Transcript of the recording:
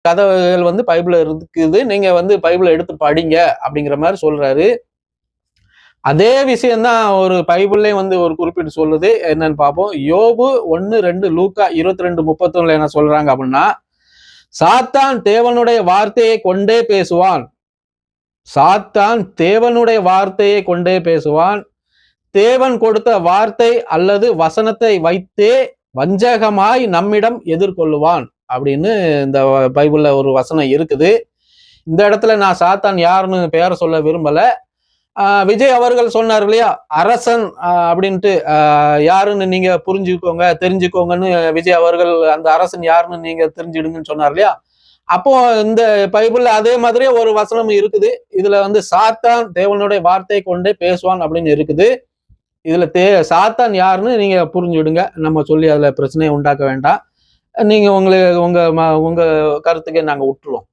கதைகள் வந்து பைபிள்ல இருக்குது, நீங்க வந்து பைபிளை எடுத்து படிங்க அப்படிங்கிற மாதிரி சொல்றாரு. அதே விஷயம்தான் ஒரு பைபிள்லயும் வந்து ஒரு குறிப்பிட்டு சொல்லுது. என்னன்னு பார்ப்போம். யோபு 1:2, லூக்கா 22:31 என்ன சொல்றாங்க அப்படின்னா, சாத்தான் தேவனுடைய வார்த்தையை கொண்டே பேசுவான். சாத்தான் தேவனுடைய வார்த்தையை கொண்டே பேசுவான். தேவன் கொடுத்த வார்த்தை அல்லது வசனத்தை வைத்தே வஞ்சகமாய் நம்மிடம் எதிர்கொள்ளுவான் அப்படின்னு இந்த பைபிள்ல ஒரு வசனம் இருக்குது. இந்த இடத்துல நான் சாத்தான் யாருன்னு பெயர் சொல்ல விரும்பல. விஜய் அவர்கள் சொன்னார் இல்லையா, அரசன் அப்படின்ட்டு யாருன்னு நீங்க புரிஞ்சுக்கோங்க, தெரிஞ்சுக்கோங்கன்னு விஜய் அவர்கள் அந்த அரசன் யாருன்னு நீங்க தெரிஞ்சிடுங்கன்னு சொன்னார் இல்லையா. அப்போ இந்த பைபிள்ல அதே மாதிரியே ஒரு வசனம் இருக்குது. இதுல வந்து சாத்தான் தேவனுடைய வார்த்தை கொண்டே பேசுவான் அப்படின்னு இருக்குது. இதுல சாத்தான் யாருன்னு நீங்க புரிஞ்சுடுங்க. நம்ம சொல்லி அதுல பிரச்சனையை உண்டாக்க வேண்டாம். நீங்க உங்க கருத்துக்கே நாங்க விட்டுருவோம்.